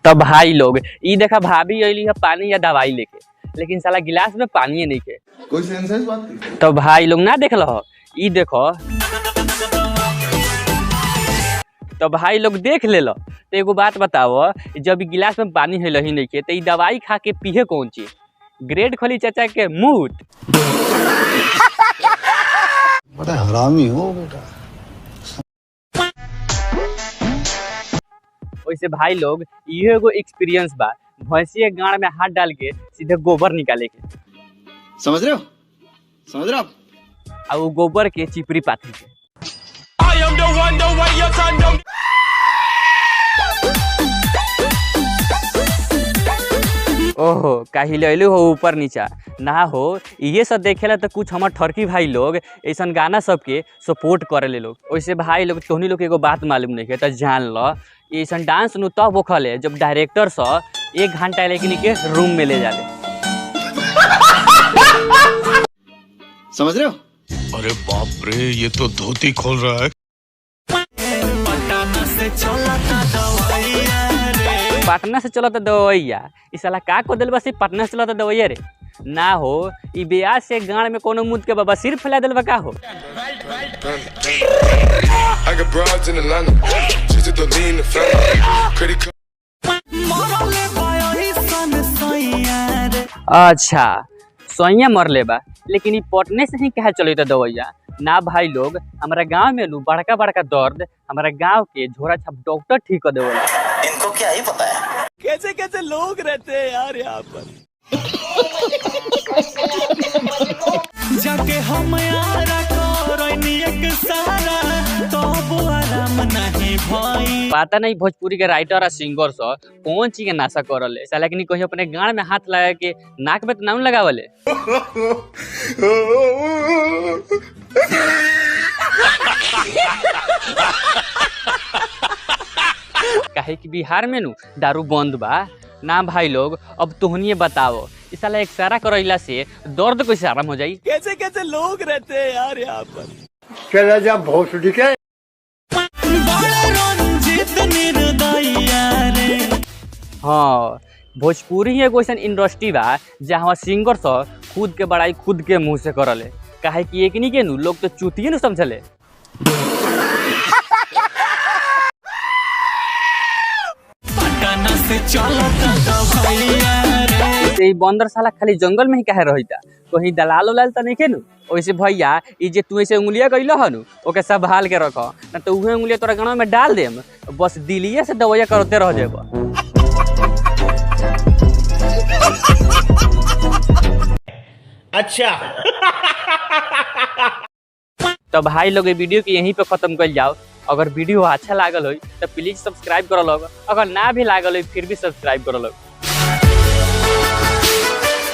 तो भाई लोग ई देखा भाभी अली है पानी या दवाई लेके, लेकिन साला गिलास में पानी नहीं के। कोई सेंस है इस बात की? तो भाई लोग ना देख लो, ई देखो। तो भाई लोग देख ले लो। तो एगो बात बताओ, जब गिलास में पानी है ही नहीं के तो ई दवाई खा के पीहे कौन चीज? ग्रेड खोली चाचा के मुंह। बड़ा हरामी हो बेटा। वैसे भाई लोग ये एगो एक्सपीरियंस बा, भैंसी के गाड़ में हाथ डाल के सीधे गोबर निकाले के। समझ रहे हो? समझ रहे हो? और वो गोबर के चिपरी पाथी के। ओहो काहिलू हो ऊपर नीचा ना हो, ये सब देखेला तो कुछ हमार ठरकी भाई लोग ऐसा गाना सबके सपोर्ट करे ले लोग। वैसे भाई लोग तोहनी लोग एगो बात मालूम नहीं है तो जान लो, ऐसा डांस नु तब होखले जब डायरेक्टर सा 1 घंटा लेकिन के रूम में ले जाले। समझ रहे हो? अरे बाप रे, ये तो धोती खोल रहा है। पटना से चलो तो दवैया, इस साला का को दिल बस पटना से चलो तो दवैया रे ना हो। ई ब्याज से गाड़ में कोनो मुद के बाबा सिर फैला दिल का हो। अच्छा सोइया मर ले बा, लेकिन ई पटने से ही कहा चलो तो दवैया ना। भाई लोग हमारा गांव में लू बड़का बड़का दर्द हमारा गांव के झोरा छाप डॉक्टर ठीक कर देवला। इनको क्या ही पता है कैसे कैसे लोग रहते हैं यार यहाँ पर। जाके हम यारा एक सारा तो आराम नहीं भाई। पता नहीं भोजपुरी के राइटर और सिंगर से कौन चीज के नाशा करले साला, लेकिन कहीं अपने गाड़ में हाथ लगा के नाक में तो नाम लगावले। काहे कि बिहार में नु दारू बंद बा ना। भाई लोग अब तोहनी बताओ, इस साला एक सारा करैला से दर्द कैसे आराम हो जाई? कैसे कैसे लोग रहते हैं यार यहाँ पर। चला जा भोसड़ी के। हाँ भोजपुरी एगो ऐसा इंडस्ट्री बा जहाँ सिंगर सब खुद के बड़ाई खुद के मुंह से करले। काहे कि एकनी के नु लोग तो चुतिये नु समझले। से बंदर साला खाली जंगल में ही कहे रहिता, कहीं दलाल उलाल तो नहीं के नु। वैसे भैया ई जे तू ऐसे उंगलिया कइल हनु ओके संभाल के रख, ना तो उहे उंगलिया तोरा गाना में डाल देम, बस दिलिये से दवाइया करते रह जेब। अच्छा तो भाई लोग ये वीडियो के यहीं पे खत्म कर जाओ। अगर वीडियो अच्छा लागल हो तो प्लीज सब्सक्राइब कर लो, अगर ना भी लागल हो फिर भी सब्सक्राइब कर लो।